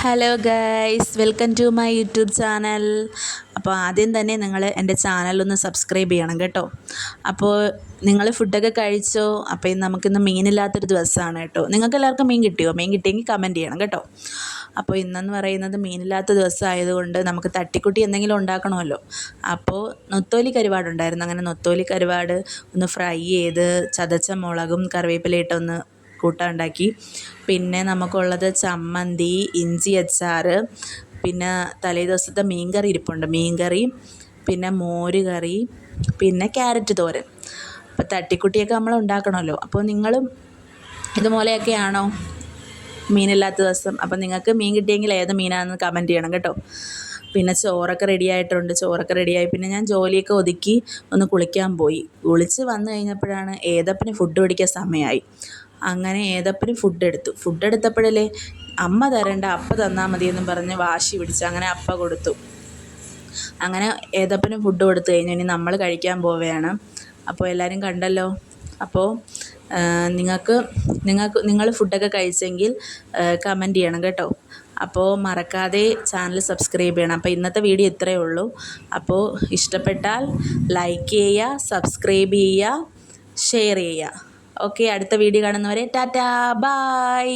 Hello guys, welcome to my YouTube channel. അപ്പോൾ ആദ്യം തന്നെ നിങ്ങൾ എൻ്റെ ചാനലൊന്ന് സബ്സ്ക്രൈബ് ചെയ്യണം കേട്ടോ. അപ്പോൾ നിങ്ങൾ ഫുഡൊക്കെ കഴിച്ചോ? അപ്പോൾ ഇന്ന് നമുക്കിന്ന് മീനില്ലാത്തൊരു ദിവസമാണ് കേട്ടോ. നിങ്ങൾക്ക് എല്ലാവർക്കും മീൻ കിട്ടിയോ? മീൻ കിട്ടിയെങ്കിൽ കമൻറ്റ് ചെയ്യണം കേട്ടോ. അപ്പോൾ ഇന്നെന്ന് പറയുന്നത് മീനില്ലാത്ത ദിവസമായതുകൊണ്ട് നമുക്ക് തട്ടിക്കൂട്ടി എന്തെങ്കിലും ഉണ്ടാക്കണമല്ലോ. അപ്പോൾ നൊത്തോലി കരുവാടുണ്ടായിരുന്നു. അങ്ങനെ നൊത്തോലി കരുവാട് ഒന്ന് ഫ്രൈ ചെയ്ത് ചതച്ച മുളകും കറിവേപ്പിലയിട്ടൊന്ന് കൂട്ടാൻ ഉണ്ടാക്കി. പിന്നെ നമുക്കുള്ളത് ചമ്മന്തി, ഇഞ്ചി അച്ചാർ, പിന്നെ തലേ ദിവസത്തെ മീൻകറി ഇരിപ്പുണ്ട്, മീൻകറി, പിന്നെ മോര് കറി, പിന്നെ ക്യാരറ്റ് തോരൻ. അപ്പോൾ തട്ടിക്കുട്ടിയൊക്കെ നമ്മൾ ഉണ്ടാക്കണമല്ലോ. അപ്പോൾ നിങ്ങളും ഇതുപോലെയൊക്കെയാണോ മീനില്ലാത്ത ദിവസം? അപ്പോൾ നിങ്ങൾക്ക് മീൻ കിട്ടിയെങ്കിൽ ഏത് മീനാണെന്ന് കമൻറ്റ് ചെയ്യണം കേട്ടോ. പിന്നെ ചോറൊക്കെ റെഡി ആയിട്ടുണ്ട്. ചോറൊക്കെ റെഡിയായി പിന്നെ ഞാൻ ജോലിയൊക്കെ ഒതുക്കി ഒന്ന് കുളിക്കാൻ പോയി. കുളിച്ച് വന്നു കഴിഞ്ഞപ്പോഴാണ് ഏതപ്പന് ഫുഡ് പിടിക്കാൻ സമയമായി. അങ്ങനെ ഏതപ്പന് ഫുഡ് എടുത്തപ്പോഴല്ലേ അമ്മ തരേണ്ട, അപ്പ തന്നാൽ മതിയെന്നും പറഞ്ഞ് വാശി പിടിച്ച് അങ്ങനെ അപ്പ കൊടുത്തു. അങ്ങനെ ഏതപ്പന് ഫുഡ് കൊടുത്തു കഴിഞ്ഞ് ഇനി നമ്മൾ കഴിക്കാൻ പോവുകയാണ്. അപ്പോൾ എല്ലാവരും കണ്ടല്ലോ. അപ്പോൾ നിങ്ങൾ ഫുഡൊക്കെ കഴിച്ചെങ്കിൽ കമൻറ്റ് ചെയ്യണം കേട്ടോ. അപ്പോൾ മറക്കാതെ ചാനൽ സബ്സ്ക്രൈബ് ചെയ്യണം. അപ്പോൾ ഇന്നത്തെ വീഡിയോ ഇത്രയേ ഉള്ളൂ. അപ്പോൾ ഇഷ്ടപ്പെട്ടാൽ ലൈക്ക് ചെയ്യുക, സബ്സ്ക്രൈബ് ചെയ്യുക, ഷെയർ ചെയ്യുക. ഓക്കെ, അടുത്ത വീഡിയോ കാണുന്നവരെ ടാറ്റാ, ബായ്.